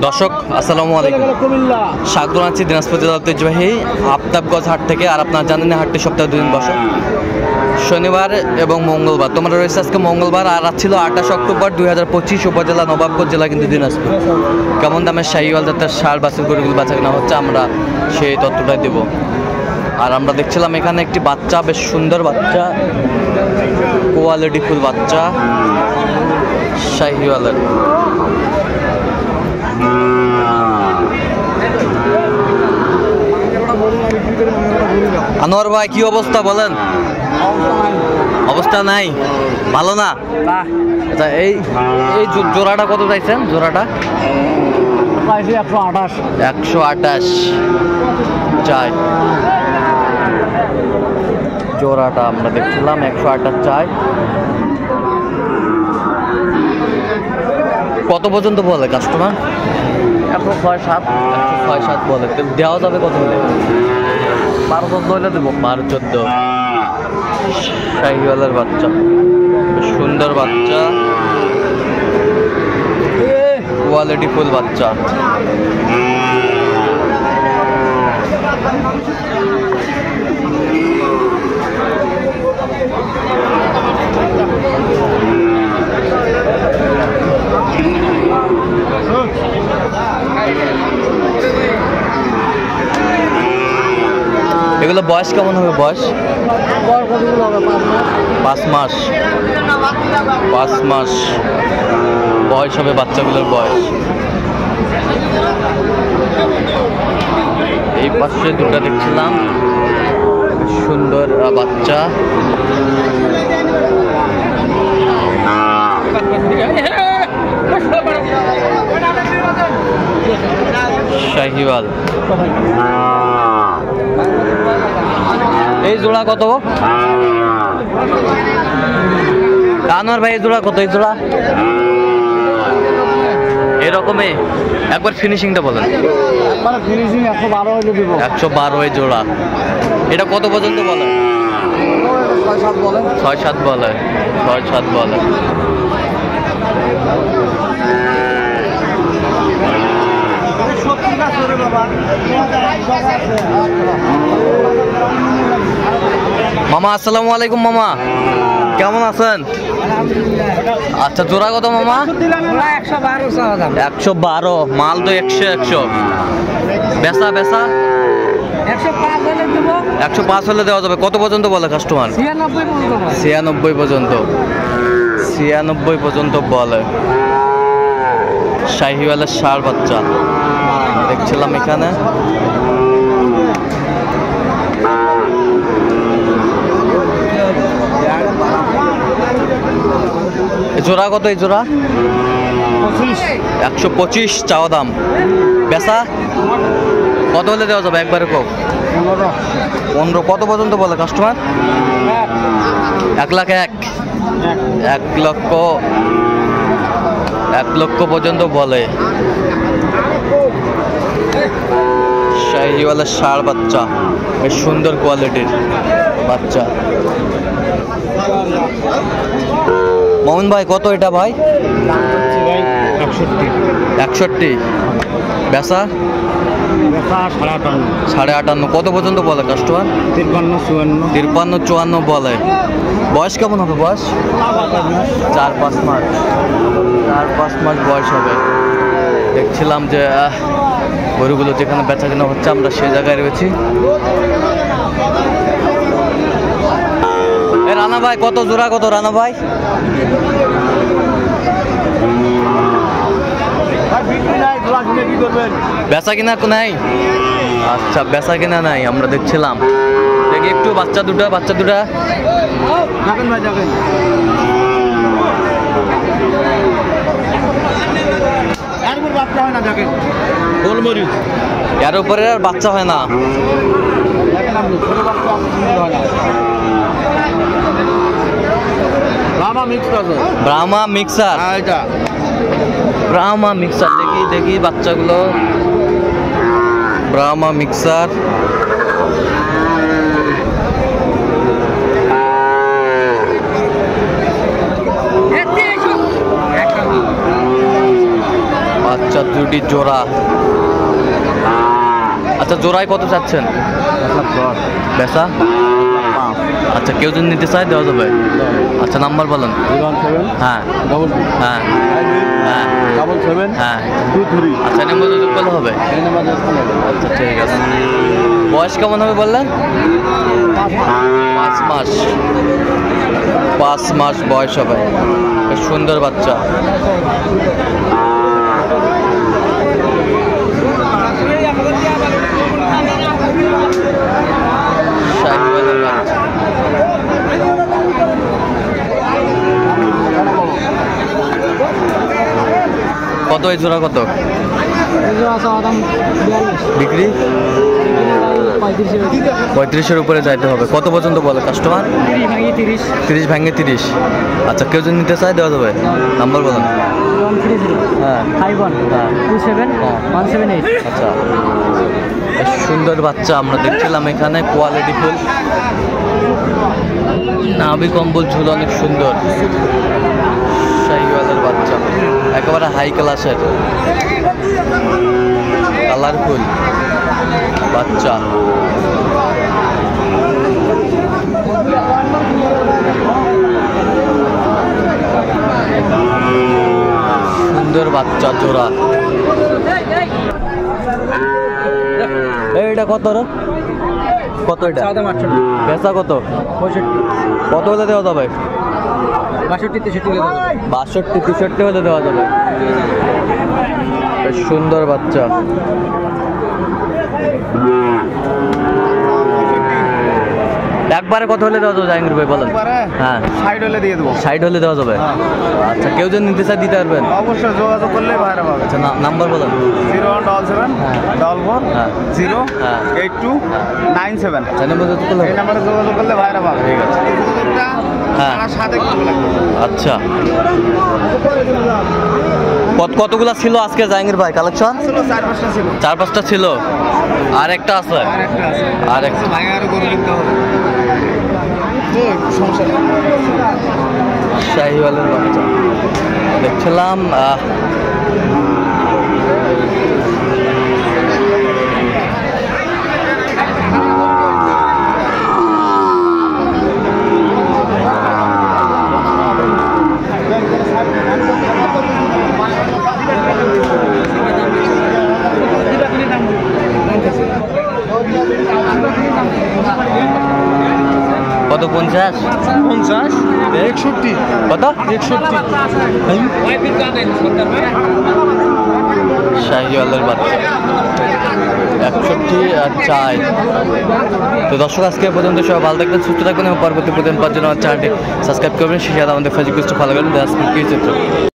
দর্শক আসসালামু আলাইকুম, স্বাগত জানাচ্ছি দিনাজপুর জেলার ঐতিহ্যবাহী আফতাবগঞ্জ হাট থেকে। আর আপনারা জানেন হাটটি সপ্তাহে 2 দিন বসে, শনিবার এবং মঙ্গলবার। তোমরা রয়েছে আজকে মঙ্গলবার, আর আজ ছিল 28 অক্টোবর 2025, উপজেলা নবাবগঞ্জ, জেলা কিন্তু দিনাজপুর। কেমন দামের শাহিওয়াল জাতের ষাঁড় বাছুর গরুগুলো বেচা কেনা হচ্ছে, আমরা সেই তথ্যটাই দেব। আর আমরা দেখছিলাম এখানে একটি বাচ্চা, বেশ সুন্দর বাচ্চা, কোয়ালিটি ফুল বাচ্চা শাহিওয়ালের। আনোয়ার ভাই, কি অবস্থা বলেন? অবস্থা নাই, ভালো না। আচ্ছা, এই জোড়াটা কত চাইছেন? জোড়াটা 128 চাই। জোড়াটা আমরা দেখছিলাম 128 চাই। কত পর্যন্ত বলে কাস্টমার? 106-7 বলে। দেওয়া যাবে কত হলে? 12-14 হলে দেবো। 12-14 শাহিওয়ালের বাচ্চা, সুন্দর বাচ্চা, কোয়ালিটি ফুল বাচ্চা। এগুলো বয়স কেমন হবে? বয়স 5 মাস। 5 মাস বয়স হবে বাচ্চাগুলোর বয়স। এই পাশে দুটো দেখছিলাম, সুন্দর বাচ্চা। শাহিওয়াল। এই জোড়া কত? আনোয়ার ভাই, এই জোড়া কত? এই জোড়া এরকমই একবার ফিনিশিংটা বলেন। 112 এই জোড়া। এটা কত পর্যন্ত বলে? 6-7 বলে। 6-7 বলে। মামা আসসালামু আলাইকুম। মামা কেমন আছেন? আচ্ছা, জোড়া কত মামা? 112। মাল তো 100। বেচা 105 হলে দেওয়া যাবে। কত পর্যন্ত বলে কাস্টমার? 96 পর্যন্ত। 96 পর্যন্ত বলে। শাহিওয়ালের ষাঁড় বাচ্চা দেখছিলাম এখানে। জোড়া কত? এই জোড়া 125 চাওয়া দাম। বেচা কত হলে দেওয়া যাবে? একবারে কো 15। কত পর্যন্ত বলে কাস্টমার? 1 লাখ 1 লক্ষ পর্যন্ত বলে। শাহিওয়ালের ষাঁড় বাচ্চা, বেশ সুন্দর কোয়ালিটির বাচ্চা। মোহন ভাই, কত এটা ভাই? 61। বেচা 58। কত পর্যন্ত বলে কাস্টমার? 53-54 বলে। বয়স কেমন হবে? বয়স 4-5 মাস। 4-5 মাস বয়স হবে। দেখছিলাম যে গরুগুলো যেখানে বেচা কেনা হচ্ছে, আমরা সে জায়গায় রয়েছি। রানা ভাই, কত জোড়া? কত রানা ভাই? বেচা কিনা নাই? আচ্ছা, বেচা কিনা নাই। আমরা দেখছিলাম, দেখি একটু বাচ্চা দুটা এর উপরে আর বাচ্চা হয় না। ব্রাহ্মা মিক্সার। ব্রাহ্মা মিক্সার দেখি বাচ্চাগুলো। ব্রাহ্মা মিক্সার। বাচ্চা দুটি জোড়া। আচ্ছা জোড়ায় কত চাচ্ছেন? বেচা? আচ্ছা কেউ যদি নিতে চায় দেওয়া যাবে। আচ্ছা নাম্বার বলেন। 017 হ্যাঁ হ্যাঁ হ্যাঁ 777 হ্যাঁ। 23। আচ্ছা নাম্বার যোগ করলে হবে। আচ্ছা ঠিক আছে। বয়স কেমন হবে বললেন? 5 মাস। 5 মাস বয়স হবে। বেশ সুন্দর বাচ্চা। শাহিওয়ালের বাচ্চা। কত এই জোড়া কত বিক্রি? 35-এর উপরে যাইতে হবে। কত পর্যন্ত বলে কাস্টমার? 30 ভাঙে 30। আচ্ছা কেউ যদি নিতে চায় দেওয়া যাবে। নাম্বার বলেন। হ্যাঁ 51 হ্যাঁ 27 178। আচ্ছা বেশ সুন্দর বাচ্চা আমরা দেখছিলাম এখানে, কোয়ালিটি ফুল, নাভি কম্বল ঝুল অনেক সুন্দর। শাহিওয়ালের বাচ্চা একেবারে হাই ক্লাসের, কালারফুল বাচ্চা। সুন্দর বাচ্চা জোড়া। এইটা কত রে? কত এটা? বেচা কত? 65 কত হলে দেওয়া যাবে? 62 62-63 হলে দেওয়া যাবে। বেশ সুন্দর বাচ্চা। একবারে কত হলে দেওয়া যাবে জাহাঙ্গীর ভাই বলেন? হ্যাঁ 60 হলে দিয়ে দেবো। 60 হলে দেওয়া যাবে। আচ্ছা কেউ যদি নিতে চায় দিতে পারবেন? অবশ্যই যোগাযোগ করলে ভাইরা পাবে। আচ্ছা নাম্বার বলেন। 0177 44 হ্যাঁ 0 হ্যাঁ 82 97। আচ্ছা নাম্বার যত করলে এই নাম্বারে যোগাযোগ করলে ভাইরা পাবে। ঠিক আছে। হ্যাঁ আমার সাথে কিছু লাগবে। আচ্ছা কতগুলা ছিল আজকে জাহাঙ্গীর ভাই কালেকশন? ছিল 4-5টা ছিল। 4-5টা ছিল। আর একটা আছে? আরেকটা আছে। আর একটা ভাই আরো গরু কিনতে হবে। তো সমস্যা নেই। শাহিওয়ালের বাচ্চা দেখছিলাম। কত? 50 50 61 কত? 61। শাহিওয়ালের বাচ্চা 61 আর 4। তো দর্শক আজকে পর্যন্ত সবাই ভালো থাকবেন, সুস্থ থাকবেন এবং পরবর্তী প্রতিদিন পাওয়ার জন্য আমার চ্যানেলটি সাবস্ক্রাইব করবেন। সেই সাথে আমাদের ফেসবুক পেজটা ফলো করবেন।